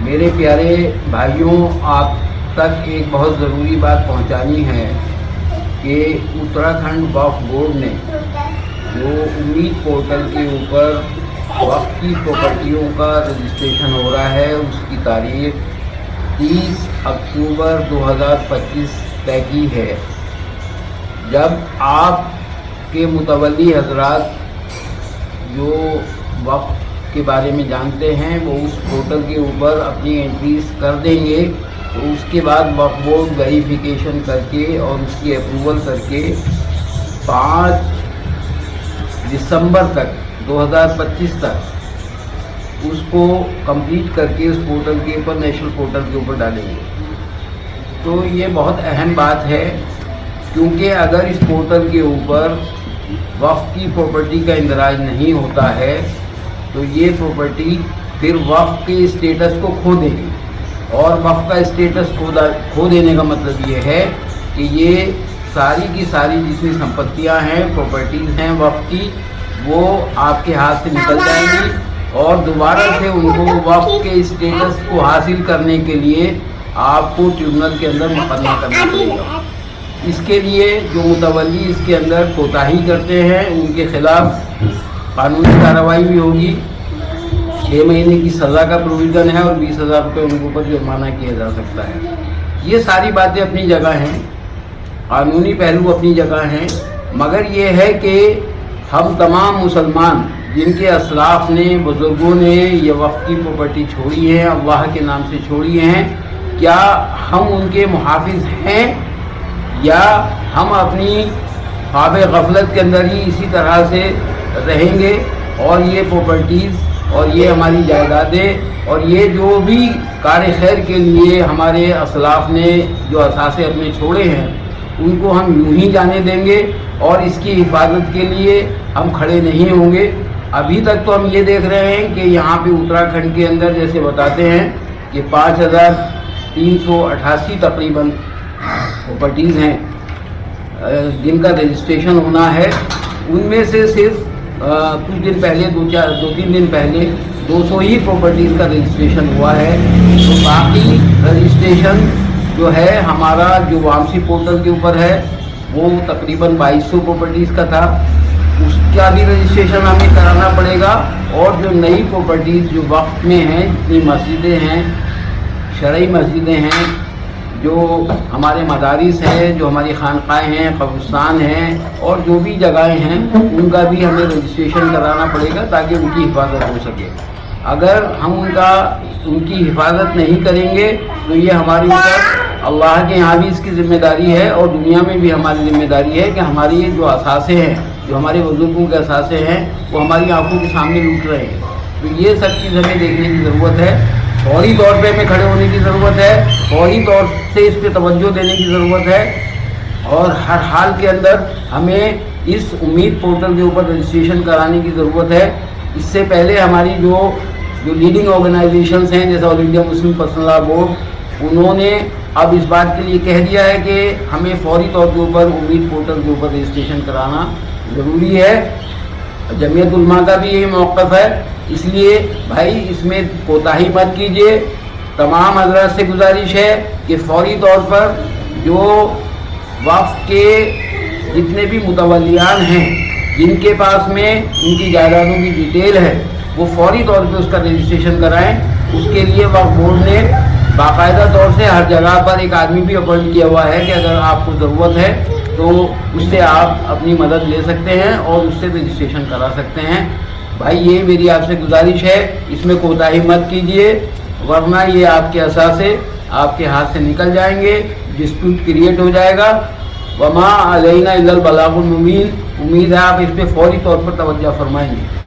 میرے پیارے بھائیوں، آپ تک ایک بہت ضروری بات پہنچانی ہے کہ اتراکھنڈ وقف بورڈ نے جو امید پورٹل کے اوپر وقف کی پراپرٹیوں کا رجسٹریشن ہو رہا ہے، اس کی تاریخ 30 اکتوبر 2025 طے کی ہے۔ جب آپ کے متولی حضرات جو وقف کے بارے میں جانتے ہیں وہ اس پورٹل کے اوپر اپنی انٹریز کر دیں گے، تو اس کے بعد وقف بورڈ ویریفیکیشن کر کے اور اس کی اپروول کر کے 5 دسمبر تک 2025 تک اس کو کمپلیٹ کر کے اس پورٹل کے اوپر نیشنل پورٹل کے اوپر ڈالیں گے۔ تو یہ بہت اہم بات ہے، کیونکہ اگر اس پورٹل کے اوپر وقف کی پراپرٹی کا اندراج نہیں ہوتا ہے تو یہ پراپرٹی پھر وقف کے اسٹیٹس کو کھو دے گی، اور وقف کا اسٹیٹس کھو دینے کا مطلب یہ ہے کہ یہ ساری کی ساری جتنی سمپتیاں ہیں، پراپرٹیز ہیں وقف کی، وہ آپ کے ہاتھ سے نکل جائیں گی، اور دوبارہ سے ان کو وقف کے اسٹیٹس کو حاصل کرنے کے لیے آپ کو ٹریبونل کے اندر مقدمہ کرنا پڑے گا۔ اس کے لیے جو متولی اس کے اندر کوتاہی کرتے ہیں ان کے خلاف قانونی کارروائی بھی ہوگی۔ 6 مہینے کی سزا کا پروویژن ہے اور 20,000 روپے ان کے اوپر جرمانہ کیا جا سکتا ہے۔ یہ ساری باتیں اپنی جگہ ہیں، قانونی پہلو اپنی جگہ ہیں، مگر یہ ہے کہ ہم تمام مسلمان جن کے اسلاف نے، بزرگوں نے یہ وقف کی پراپرٹی چھوڑی ہے، اللہ کے نام سے چھوڑی ہیں، کیا ہم ان کے محافظ ہیں یا ہم اپنی خواب غفلت کے اندر ہی اسی طرح سے رہیں گے، اور یہ پراپرٹیز اور یہ ہماری جائیدادیں اور یہ جو بھی کار خیر کے لیے ہمارے اسلاف نے جو اثاثے اپنے چھوڑے ہیں ان کو ہم یوں ہی جانے دیں گے اور اس کی حفاظت کے لیے ہم کھڑے نہیں ہوں گے۔ ابھی تک تو ہم یہ دیکھ رہے ہیں کہ یہاں پہ اتراکھنڈ کے اندر جیسے بتاتے ہیں کہ 5,388 تقریباً پراپرٹیز ہیں جن کا رجسٹریشن ہونا ہے، ان میں سے صرف کچھ دن پہلے 2-3 دن پہلے 200 ہی پراپرٹیز کا رجسٹریشن ہوا ہے۔ تو باقی رجسٹریشن جو ہے ہمارا جو وامسی پورٹل کے اوپر ہے وہ تقریباً 2200 پراپرٹیز کا تھا، اس کا بھی رجسٹریشن ہمیں کرانا پڑے گا، اور جو نئی پراپرٹیز جو وقف میں ہیں، جتنی مسجدیں ہیں، شرعی مسجدیں ہیں، جو ہمارے مدارس ہیں، جو ہماری خانقاہیں ہیں، قبرستان ہیں، اور جو بھی جگہیں ہیں ان کا بھی ہمیں رجسٹریشن کرانا پڑے گا تاکہ ان کی حفاظت ہو سکے۔ اگر ہم ان کی حفاظت نہیں کریں گے تو یہ ہماری اوپر اللہ کے یہاں بھی اس کی ذمہ داری ہے اور دنیا میں بھی ہماری ذمہ داری ہے کہ ہماری جو اثاثے ہیں، جو ہمارے بزرگوں کے اثاثے ہیں، وہ ہماری آنکھوں کے سامنے لوٹ رہے ہیں۔ تو یہ سب چیز ہمیں دیکھنے کی ضرورت ہے، فوری طور پہ ہمیں کھڑے ہونے کی ضرورت ہے، فوری طور سے اس پہ توجہ دینے کی ضرورت ہے، اور ہر حال کے اندر ہمیں اس امید پورٹل کے اوپر رجسٹریشن کرانے کی ضرورت ہے۔ اس سے پہلے ہماری جو لیڈنگ آرگنائزیشنز ہیں جیسا All India Muslim Personal Law Board, انہوں نے اب اس بات کے لیے کہہ دیا ہے کہ ہمیں فوری طور کے اوپر امید پورٹل کے اوپر رجسٹریشن کرانا ضروری ہے۔ جمعیت علماء کا بھی یہی موقف ہے، اس لیے بھائی اس میں کوتاہی مت کیجیے۔ تمام حضرات سے گزارش ہے کہ فوری طور پر جو وقف کے جتنے بھی متولیان ہیں جن کے پاس میں ان کی جائیدادوں کی ڈیٹیل ہے وہ فوری طور پہ اس کا رجسٹریشن کرائیں۔ اس کے لیے وقف بورڈ نے باقاعدہ طور سے ہر جگہ پر ایک آدمی بھی اپوائنٹ کیا ہوا ہے کہ اگر آپ کو ضرورت ہے تو اس سے آپ اپنی مدد لے سکتے ہیں اور اس سے رجسٹریشن کرا سکتے ہیں۔ بھائی یہ میری آپ سے گزارش ہے، اس میں کوتاہی مت کیجیے، ورنہ یہ آپ کے اثاثے آپ کے ہاتھ سے نکل جائیں گے، ڈسپیوٹ کریٹ ہو جائے گا۔ وما علینا الا البلاغ المبین۔ امید ہے آپ اس پہ فوری طور پر توجہ فرمائیں گے۔